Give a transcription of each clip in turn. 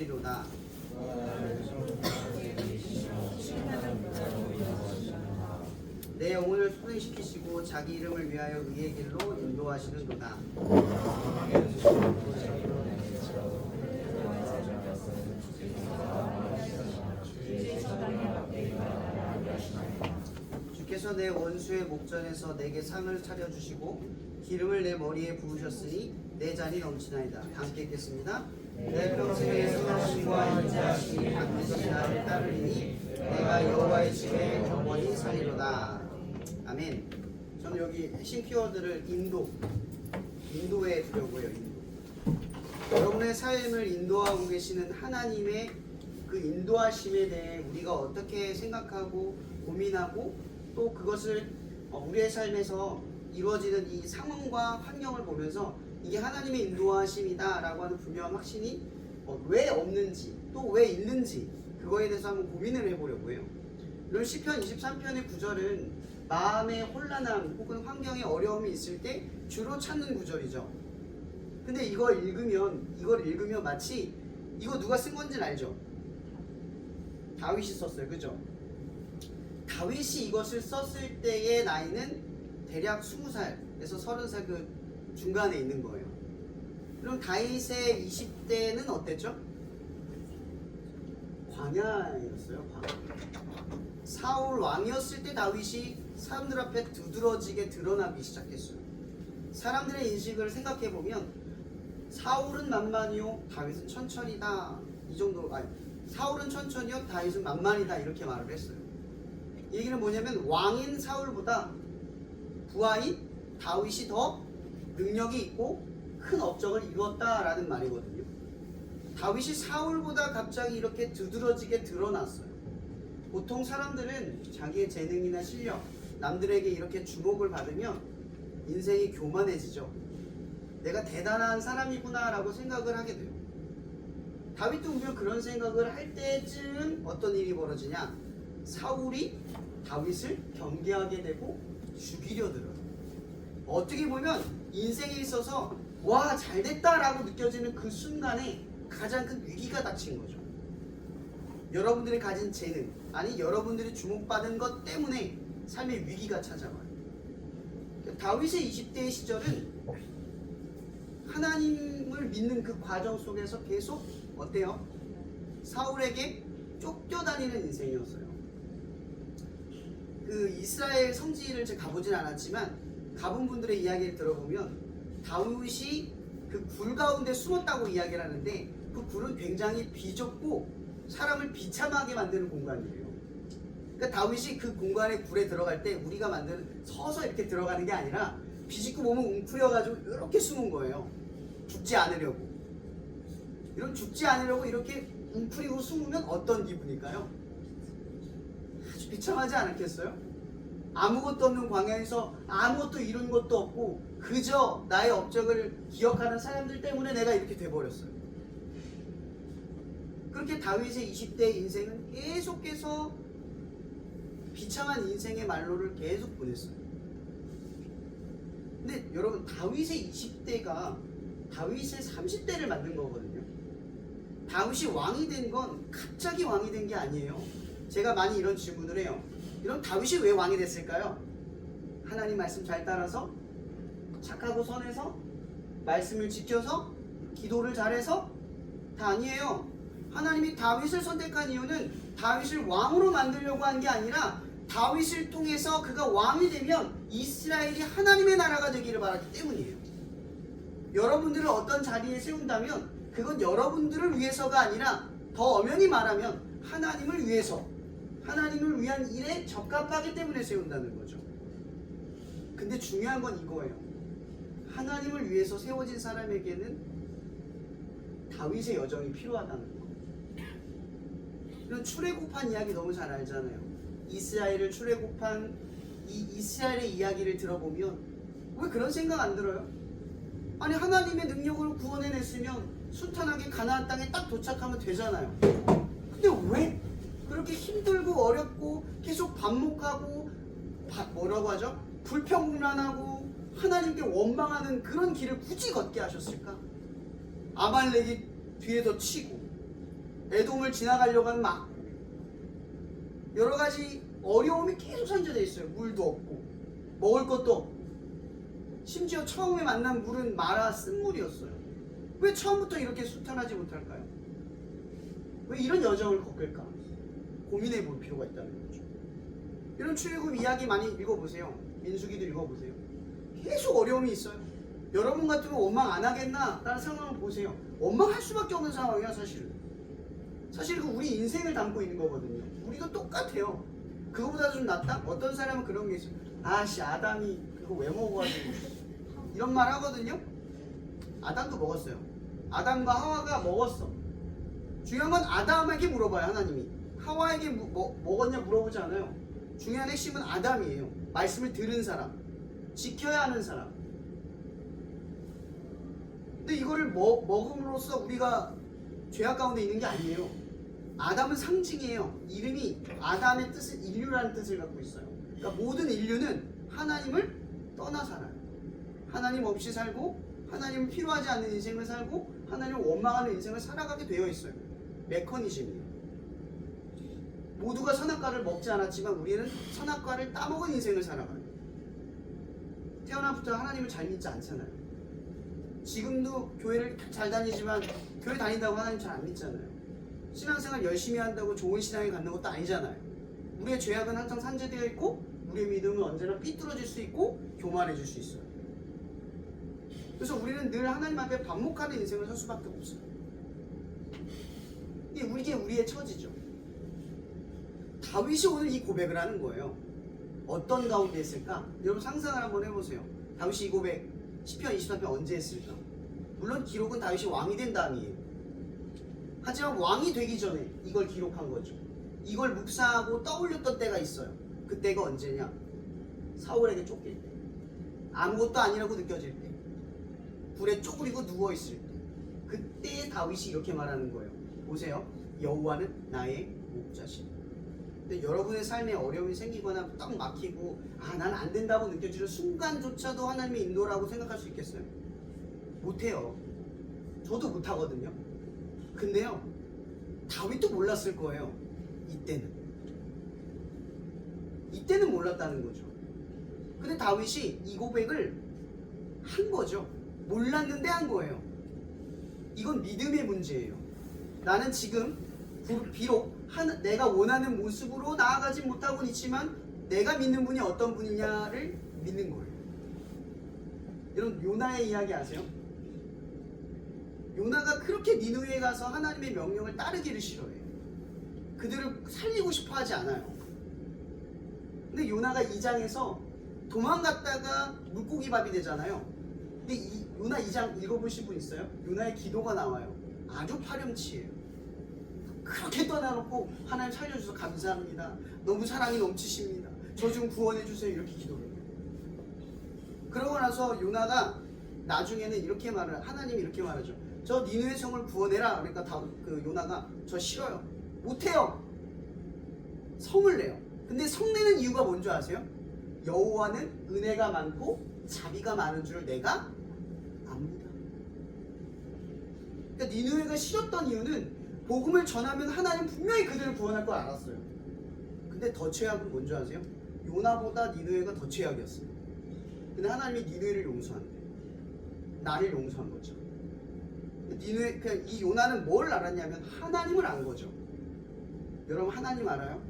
하리로다. 내 영혼을 소생시키시고 자기 이름을 위하여 의의 길로 인도하시는도다. 주께서 내 원수의 목전에서 내게 상을 차려주시고 기름을 내 머리에 부으셨으니 내 잔이 넘치나이다. 함께 읽겠습니다. 내 평생의 선하심과 인자하심이 반드시 나를 따르리니 내가 여호와의 집에 영원히 살리로다. 아멘. 저는 여기 핵심 키워드를 인도에 두려고요. 여러분의 삶을 인도하고 계시는 하나님의 그 인도하심에 대해 우리가 어떻게 생각하고 고민하고 또 그것을 우리의 삶에서 이루어지는 이 상황과 환경을 보면서 이게 하나님의 인도하심이다 라고 하는 분명한 확신이 왜 없는지 또 왜 있는지 그거에 대해서 한번 고민을 해보려고 해요. 물론 시편 23편의 구절은 마음의 혼란함 혹은 환경에 어려움이 있을 때 주로 찾는 구절이죠. 근데 이걸 읽으면 마치 이거 누가 쓴 건지는 알죠? 다윗이 썼어요. 그죠? 다윗이 이것을 썼을 때의 나이는 대략 20살에서 30살 그 중간에 있는 거예요. 그럼 다윗의 20대는 어땠죠? 광야였어요. 사울 왕이었을 때 다윗이 사람들 앞에 두드러지게 드러나기 시작했어요. 사람들의 인식을 생각해보면 사울은 만만이요 다윗은 천천히다 이 정도. 사울은 천천히요 다윗은 만만이다 이렇게 말을 했어요. 이 얘기는 뭐냐면 왕인 사울보다 부하인 다윗이 더 능력이 있고 큰 업적을 이루었다라는 말이거든요. 다윗이 사울보다 갑자기 이렇게 두드러지게 드러났어요. 보통 사람들은 자기의 재능이나 실력, 남들에게 이렇게 주목을 받으면 인생이 교만해지죠. 내가 대단한 사람이구나 라고 생각을 하게 돼요. 다윗도 분명 그런 생각을 할 때쯤 어떤 일이 벌어지냐, 사울이 다윗을 경계하게 되고 죽이려 들어요. 어떻게 보면 인생에 있어서 와 잘됐다 라고 느껴지는 그 순간에 가장 큰 위기가 닥친 거죠. 여러분들이 가진 재능, 아니 여러분들이 주목받은 것 때문에 삶의 위기가 찾아와요. 다윗의 20대의 시절은 하나님을 믿는 그 과정 속에서 계속 어때요? 사울에게 쫓겨다니는 인생이었어요. 그 이스라엘 성지를 제가 가보진 않았지만 가본 분들의 이야기를 들어보면 다윗이 그 굴 가운데 숨었다고 이야기를 하는데 그 굴은 굉장히 비좁고 사람을 비참하게 만드는 공간이에요. 그러니까 다윗이 그 공간에 굴에 들어갈 때 우리가 만드는 서서 이렇게 들어가는 게 아니라 비집고 몸을 웅크려가지고 이렇게 숨은 거예요. 죽지 않으려고. 이런 죽지 않으려고 이렇게 웅크리고 숨으면 어떤 기분일까요? 아주 비참하지 않겠어요? 아무것도 없는 광야에서 아무것도 이룬 것도 없고 그저 나의 업적을 기억하는 사람들 때문에 내가 이렇게 돼버렸어요. 그렇게 다윗의 20대의 인생은 계속해서 비참한 인생의 말로를 계속 보냈어요. 근데 여러분 다윗의 20대가 다윗의 30대를 만든 거거든요. 다윗이 왕이 된 건 갑자기 왕이 된 게 아니에요. 제가 많이 이런 질문을 해요. 이런 다윗이 왜 왕이 됐을까요? 하나님 말씀 잘 따라서 착하고 선해서 말씀을 지켜서 기도를 잘해서 다 아니에요. 하나님이 다윗을 선택한 이유는 다윗을 왕으로 만들려고 한 게 아니라 다윗을 통해서 그가 왕이 되면 이스라엘이 하나님의 나라가 되기를 바랐기 때문이에요. 여러분들을 어떤 자리에 세운다면 그건 여러분들을 위해서가 아니라 더 엄연히 말하면 하나님을 위해서, 하나님을 위한 일에 적합하기 때문에 세운다는 거죠. 근데 중요한 건 이거예요. 하나님을 위해서 세워진 사람에게는 다윗의 여정이 필요하다는 거. 이런 출애굽한 이야기 너무 잘 알잖아요. 이스라엘을 출애굽한 이 이스라엘의 이야기를 들어보면 왜 그런 생각 안 들어요? 아니 하나님의 능력으로 구원해냈으면 순탄하게 가나안 땅에 딱 도착하면 되잖아요. 근데 왜 그렇게 힘들고 어렵고 계속 반목하고 뭐라고 하죠? 불평불만하고 하나님께 원망하는 그런 길을 굳이 걷게 하셨을까? 아말렉이 뒤에서 치고 에돔을 지나가려고 하면 막 여러 가지 어려움이 계속 선재되어 있어요. 물도 없고 먹을 것도 없고, 심지어 처음에 만난 물은 마라 쓴물이었어요. 왜 처음부터 이렇게 순탄하지 못할까요? 왜 이런 여정을 겪을까? 고민해 볼 필요가 있다는 거죠. 이런 출애굽 이야기 많이 읽어보세요. 민수기도 읽어보세요. 계속 어려움이 있어요. 여러분 같으면 원망 안 하겠나? 라는 상황을 보세요. 원망할 수밖에 없는 상황이야, 사실은. 사실 그 우리 인생을 담고 있는 거거든요. 우리도 똑같아요. 그거보다 좀 낫다? 어떤 사람은 그런 게 있어요. 아씨, 아담이 그거 왜 먹어가지고 이런 말 하거든요. 아담도 먹었어요. 아담과 하와가 먹었어. 중요한 건 아담에게 물어봐요. 하나님이 하와에게 먹었냐 물어보지 않아요. 중요한 핵심은 아담이에요. 말씀을 들은 사람, 지켜야 하는 사람. 근데 이거를 먹음으로써 우리가 죄악 가운데 있는 게 아니에요. 아담은 상징이에요. 이름이 아담의 뜻은 인류라는 뜻을 갖고 있어요. 그러니까 모든 인류는 하나님을 떠나 살아요. 하나님 없이 살고, 하나님을 필요하지 않는 인생을 살고, 하나님을 원망하는 인생을 살아가게 되어 있어요. 메커니즘이에요. 모두가 선악과를 먹지 않았지만 우리는 선악과를 따먹은 인생을 살아가요. 태어나부터 하나님을 잘 믿지 않잖아요. 지금도 교회를 잘 다니지만 교회 다닌다고 하나님 잘 안 믿잖아요. 신앙생활 열심히 한다고 좋은 신앙에 갖는 것도 아니잖아요. 우리의 죄악은 항상 산재되어 있고, 우리의 믿음은 언제나 삐뚤어질 수 있고 교만해질 수 있어요. 그래서 우리는 늘 하나님 앞에 반목하는 인생을 살 수밖에 없어요. 이게 우리의 처지죠. 다윗이 오늘 이 고백을 하는 거예요. 어떤 가운데 했을까? 여러분 상상을 한번 해보세요. 다윗이 이 고백 시편 23편 언제 했을까? 물론 기록은 다윗이 왕이 된 다음이에요. 하지만 왕이 되기 전에 이걸 기록한 거죠. 이걸 묵상하고 떠올렸던 때가 있어요. 그때가 언제냐? 사울에게 쫓길 때, 아무것도 아니라고 느껴질 때, 불에 쪼그리고 누워있을 때, 그때 다윗이 이렇게 말하는 거예요. 보세요. 여호와는 나의 목자시다. 근데 여러분의 삶에 어려움이 생기거나 딱 막히고 난 안 된다고 느껴지는 순간조차도 하나님의 인도라고 생각할 수 있겠어요? 못해요. 저도 못하거든요. 근데요, 다윗도 몰랐을 거예요. 이때는 몰랐다는 거죠. 근데 다윗이 이 고백을 한 거죠. 몰랐는데 한 거예요. 이건 믿음의 문제예요. 나는 지금 비록 내가 원하는 모습으로 나아가지 못하고는 있지만 내가 믿는 분이 어떤 분이냐를 믿는 거예요. 여러분 요나의 이야기 아세요? 요나가 그렇게 니느웨에 가서 하나님의 명령을 따르기를 싫어해요. 그들을 살리고 싶어 하지 않아요. 근데 요나가 2장에서 도망갔다가 물고기 밥이 되잖아요. 근데 이 요나 2장 읽어보신 분 있어요? 요나의 기도가 나와요. 아주 파렴치해요. 그렇게 떠나놓고 하나님 살려주셔서 감사합니다. 너무 사랑이 넘치십니다. 저 좀 구원해주세요. 이렇게 기도를 해요. 그러고 나서 요나가 나중에는 이렇게 하나님이 이렇게 말하죠. 저 니느웨 성을 구원해라. 그러니까 요나가 저 싫어요. 못해요. 성을 내요. 근데 성 내는 이유가 뭔지 아세요? 여호와는 은혜가 많고 자비가 많은 줄 내가 압니다. 그러니까 니느웨가 싫었던 이유는 복음을 전하면 하나님 분명히 그들을 구원할 걸 알았어요. 근데 더 최악은 뭔지 아세요? 요나보다 니느웨가 더 최악이었어요. 근데 하나님이 니느웨를 용서한대. 나를 용서한 거죠. 그냥 이 요나는 뭘 알았냐면 하나님을 안 거죠. 여러분 하나님 알아요?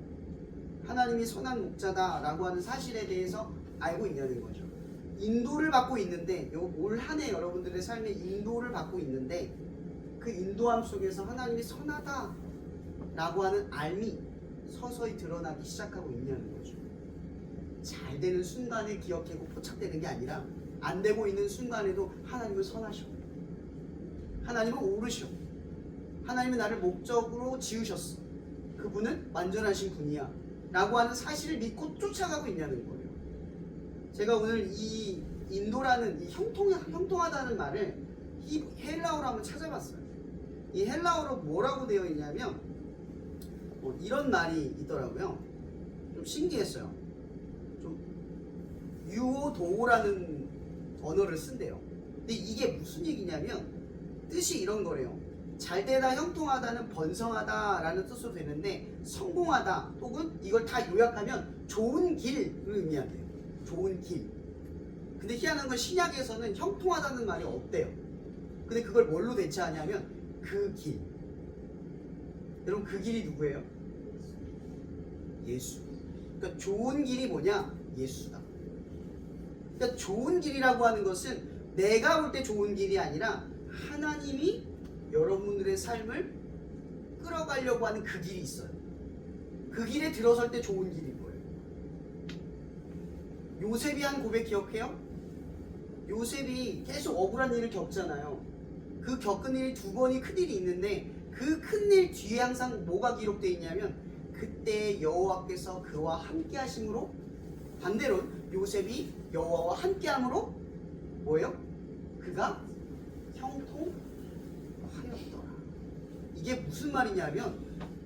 하나님이 선한 목자다라고 하는 사실에 대해서 알고 있냐는 거죠. 인도를 받고 있는데 올 한 해 여러분들의 삶에 인도를 받고 있는데 그 인도함 속에서 하나님이 선하다라고 하는 알미 서서히 드러나기 시작하고 있냐는 거죠. 잘 되는 순간에 기억하고 포착되는 게 아니라 안 되고 있는 순간에도 하나님은 선하셔. 하나님은 옳으셔. 하나님은 나를 목적으로 지으셨어. 그분은 완전하신 분이야 라고 하는 사실을 믿고 쫓아가고 있냐는 거예요. 제가 오늘 이 인도라는 이 형통하다는 말을 헬라어로 한번 찾아봤어요. 이 헬라어로 뭐라고 되어 있냐면 이런 말이 있더라고요. 좀 신기했어요. 좀 유오도라는 언어를 쓴대요. 근데 이게 무슨 얘기냐면 뜻이 이런 거래요. 잘되다, 형통하다는 번성하다라는 뜻으로 되는데 성공하다 혹은 이걸 다 요약하면 좋은 길을 의미한대요. 좋은 길. 근데 희한한 건 신약에서는 형통하다는 말이 없대요. 근데 그걸 뭘로 대체하냐면 그 길. 여러분 그 길이 누구예요? 예수. 그러니까 좋은 길이 뭐냐? 예수다. 그러니까 좋은 길이라고 하는 것은 내가 볼 때 좋은 길이 아니라 하나님이 여러분들의 삶을 끌어가려고 하는 그 길이 있어요. 그 길에 들어설 때 좋은 길이 뭐예요? 요셉이 한 고백 기억해요? 요셉이 계속 억울한 일을 겪잖아요. 그 겪은 일이 두 번이 큰일이 있는데 그 큰일 뒤에 항상 뭐가 기록되어 있냐면 그때 여호와께서 그와 함께 하심으로, 반대로 요셉이 여호와와 함께 함으로 뭐예요? 그가 형통하였더라. 이게 무슨 말이냐면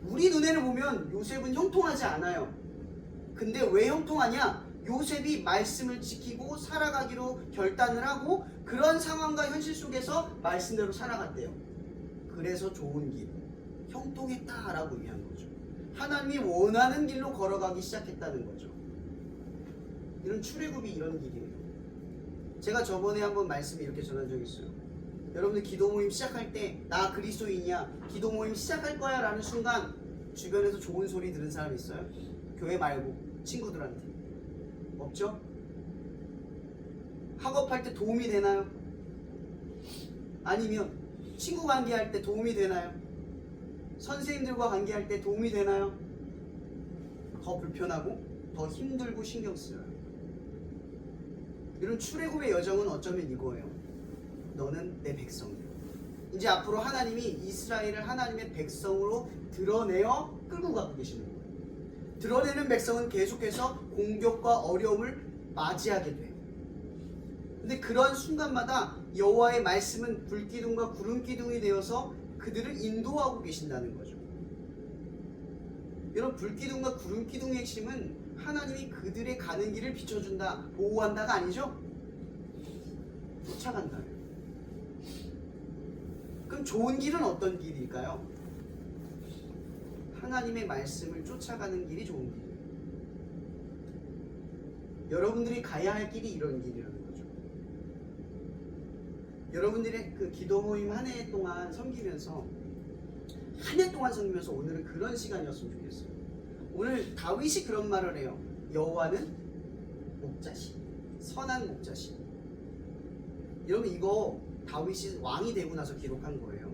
우리 눈에는 보면 요셉은 형통하지 않아요. 근데 왜 형통하냐? 요셉이 말씀을 지키고 살아가기로 결단을 하고 그런 상황과 현실 속에서 말씀대로 살아갔대요. 그래서 좋은 길, 형통했다라고 의미한 거죠. 하나님이 원하는 길로 걸어가기 시작했다는 거죠. 이런 출애굽이 이런 길이에요. 제가 저번에 한번 말씀 이렇게 전한 적이 있어요. 여러분들 기도 모임 시작할 때 나 그리스도인이야, 기도 모임 시작할 거야 라는 순간 주변에서 좋은 소리 들은 사람 있어요? 교회 말고 친구들한테. 없죠? 학업할 때 도움이 되나요? 아니면 친구 관계할 때 도움이 되나요? 선생님들과 관계할 때 도움이 되나요? 더 불편하고 더 힘들고 신경 쓰여요. 이런 출애굽의 여정은 어쩌면 이거예요. 너는 내 백성이야. 이제 앞으로 하나님이 이스라엘을 하나님의 백성으로 드러내어 끌고 가고 계시는 거예요. 드러내는 백성은 계속해서 공격과 어려움을 맞이하게 돼요. 근데 그런 순간마다 여호와의 말씀은 불기둥과 구름기둥이 되어서 그들을 인도하고 계신다는 거죠. 여러분 불기둥과 구름기둥의 핵심은 하나님이 그들의 가는 길을 비춰준다, 보호한다가 아니죠? 쫓아간다. 그럼 좋은 길은 어떤 길일까요? 하나님의 말씀을 쫓아가는 길이 좋은 길이에요. 여러분들이 가야 할 길이 이런 길이라는 거죠. 여러분들의 그 기도 모임 한 해 동안 섬기면서 오늘은 그런 시간이었으면 좋겠어요. 오늘 다윗이 그런 말을 해요. 여호와는 목자신, 선한 목자신. 여러분 이거 다윗이 왕이 되고 나서 기록한 거예요.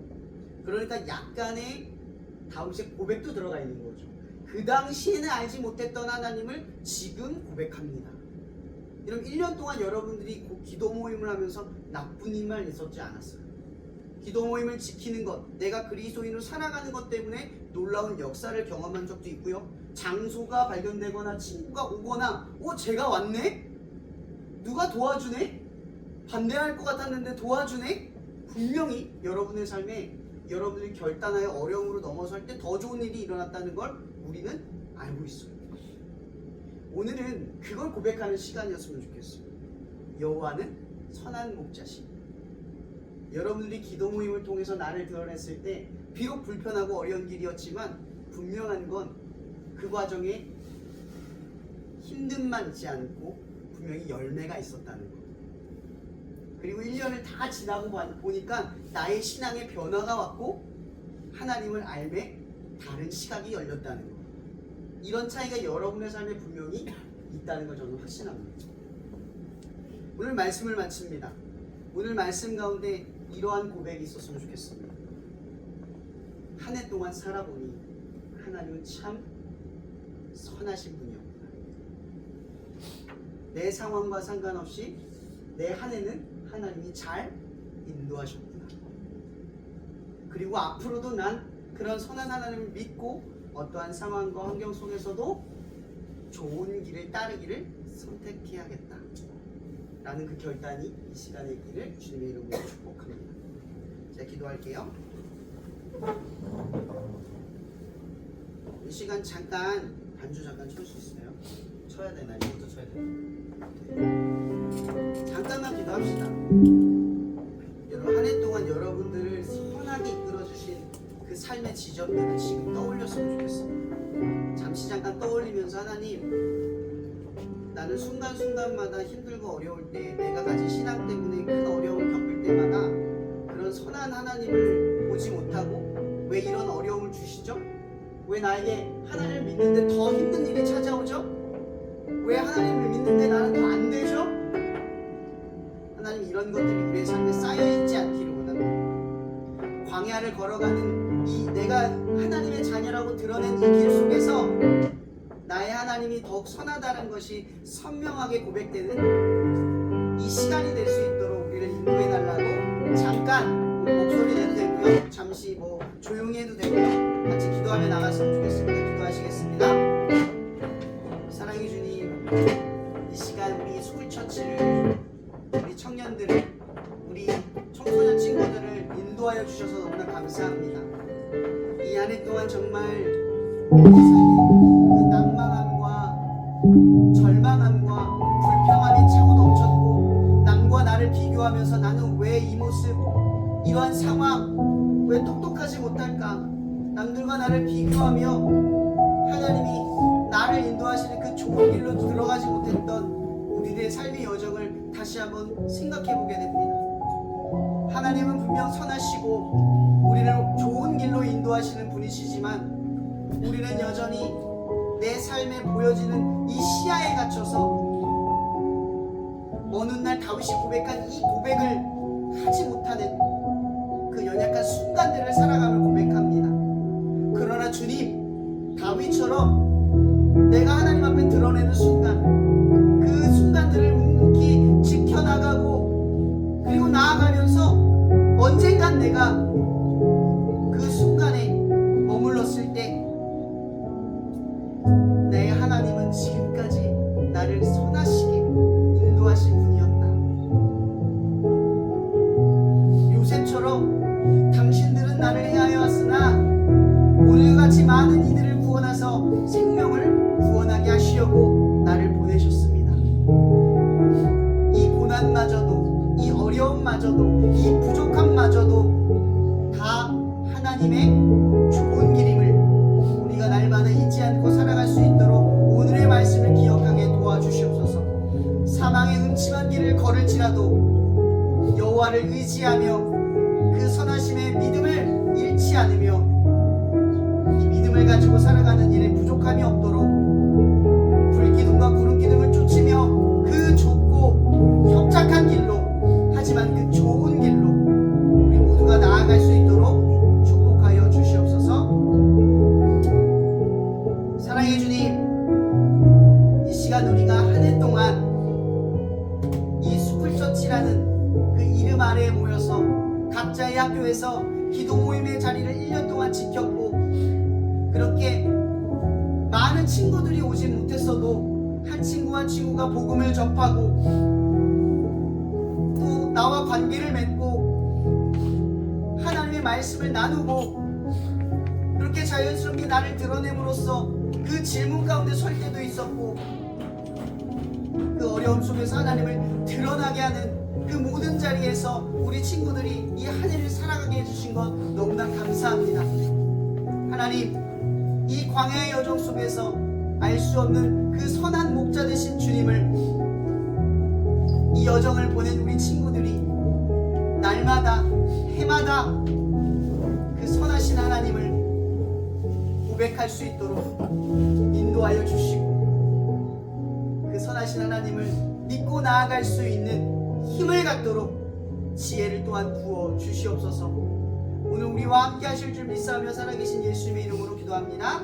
그러니까 약간의 다윗의 고백도 들어가 있는 거죠. 그 당시에는 알지 못했던 하나님을 지금 고백합니다. 여러분 1년 동안 여러분들이 기도 모임을 하면서 나쁜 일만 있었지 않았어요. 기도 모임을 지키는 것, 내가 그리스도인으로 살아가는 것 때문에 놀라운 역사를 경험한 적도 있고요. 장소가 발견되거나 친구가 오거나 제가 왔네? 누가 도와주네? 반대할 것 같았는데 도와주네? 분명히 여러분의 삶에 여러분이 결단하여 어려움으로 넘어설 때 더 좋은 일이 일어났다는 걸 우리는 알고 있어요. 오늘은 그걸 고백하는 시간이었으면 좋겠어요. 여호와는 선한 목자신. 여러분들이 기도 모임을 통해서 나를 드러냈을 때 비록 불편하고 어려운 길이었지만 분명한 건 그 과정에 힘듦만 있지 않고 분명히 열매가 있었다는 것. 그리고 1년을 다 지나고 보니까 나의 신앙에 변화가 왔고 하나님을 알매 다른 시각이 열렸다는 것. 이런 차이가 여러분의 삶에 분명히 있다는 걸 저는 확신합니다. 오늘 말씀을 마칩니다. 오늘 말씀 가운데 이러한 고백이 있었으면 좋겠습니다. 한 해 동안 살아보니 하나님은 참 선하신 분이었구나. 내 상황과 상관없이 내 한 해는 하나님이 잘 인도하셨구나. 그리고 앞으로도 난 그런 선한 하나님을 믿고 어떠한 상황과 환경 속에서도 좋은 길을 따르기를 선택해야겠다 라는 그 결단이 이 시간에 있기를 주님의 이름으로 축복합니다. 자, 기도할게요. 이 시간 잠깐 반주 잠깐 칠 수 있어요? 쳐야 되나? 이것도 쳐야 되나? 잠깐만 기도합시다. 여러분 한 해 동안 여러분들을 선하게 이끌어 주신 삶의 지점들을 지금 떠올렸으면 좋겠습니다. 잠시 잠깐 떠올리면서 하나님, 나는 순간순간마다 힘들고 어려울 때, 내가 가진 신앙 때문에 큰 어려움을 겪을 때마다 그런 선한 하나님을 보지 못하고 왜 이런 어려움을 주시죠? 왜 나에게 하나님을 믿는데 더 힘든 일이 찾아오죠? 왜 하나님을 믿는데 나는 더 안 되죠? 하나님, 이런 것들이 우리의 삶에 쌓여있지 않기를 원합니다. 광야를 걸어가는 이 내가 하나님의 자녀라고 드러낸 이 길 속에서 나의 하나님이 더욱 선하다는 것이 선명하게 고백되는 이 시간이 될 수 있도록 우리를 인도해 달라고 잠깐 목소리 내도 되고요, 잠시 조용히 해도 되고요, 같이 기도하며 나갔으면 좋겠습니다. 기도하시겠습니다. 사랑의 주님, 이 시간 우리 스쿨처치를, 우리 청년들을, 우리 청소년 친구들을 인도하여 주셔서 너무나 감사합니다. 이 한 해 동안 정말 우리 삶에 낭만함과 절망함과 불평함이 차고 넘쳤고, 남과 나를 비교하면서 나는 왜 이 모습, 이러한 상황, 왜 똑똑하지 못할까, 남들과 나를 비교하며 하나님이 나를 인도하시는 그 좋은 길로 들어가지 못했던 우리들의 삶의 여정을 다시 한번 생각해 보게 됩니다. 하나님은 분명 선하시고 우리를 좋은 길로 인도하시는 분이시지만, 우리는 여전히 내 삶에 보여지는 이 시야에 갇혀서 어느 날 다윗이 고백한 이 고백을 하지 못하는 그 연약한 순간들을 살아가며 고백합니다. 그러나 주님, 다윗처럼 내가 하나님 앞에 드러내는 순간, 그 순간들을 묵묵히 지켜나가고 그리고 나아가면서 언젠간 내가 그 순간에 머물렀을 때 내 하나님은 지금까지 나를 선하시게 인도하신 분이었다. 요셉처럼 당신들은 나를 해하여 왔으나 오늘같이 많은 이들을 구원하서 생명을 구원하게 하시려고 나를 보내셨습니다. 이 고난마저도, 이 어려움마저도, 이 부족함마저도 다 하나님의 좋은 길임을 우리가 날마다 잊지 않고 살아갈 수 있도록 오늘의 말씀을 기억하게 도와주시옵소서. 사망의 음침한 길을 걸을지라도 여호와를 의지하며 그 선하심의 믿음을 잃지 않으며 이 믿음을 가지고 살아가는 일에 부족함이 없도록 불기둥과 구름기둥을 쫓으며 그 좁고 협착한 길로, 하지만 그 좋은 길로 우리 모두가 나아갈 수 있도록 축복하여 주시옵소서. 사랑의 주님, 이 시간 우리가 한 해 동안 이 스쿨처치라는 그 이름 아래에 모여서 각자의 학교에서 기도 모임의 자리를 1년 동안 지켰고, 그렇게 많은 친구들이 오지 못했어도 한 친구 한 친구가 복음을 접하고 또 나와 관계를 맺고 하나님의 말씀을 나누고, 그렇게 자연스럽게 나를 드러냄으로써 그 질문 가운데 설 때도 있었고, 그 어려움 속에서 하나님을 드러나게 하는 그 모든 자리에서 우리 친구들이 이 한 해를 살아가게 해주신 것 너무나 감사합니다. 하나님, 이 광야의 여정 속에서 알 수 없는 그 선한 목자 되신 주님을, 이 여정을 보낸 우리 친구들이 날마다 해마다 그 선하신 하나님을 고백할 수 있도록 인도하여 주시고, 그 선하신 하나님을 믿고 나아갈 수 있는 힘을 갖도록 지혜를 또한 부어 주시옵소서. 오늘 우리와 함께 하실 줄 믿사오며 살아계신 예수님의 이름으로 기도합니다.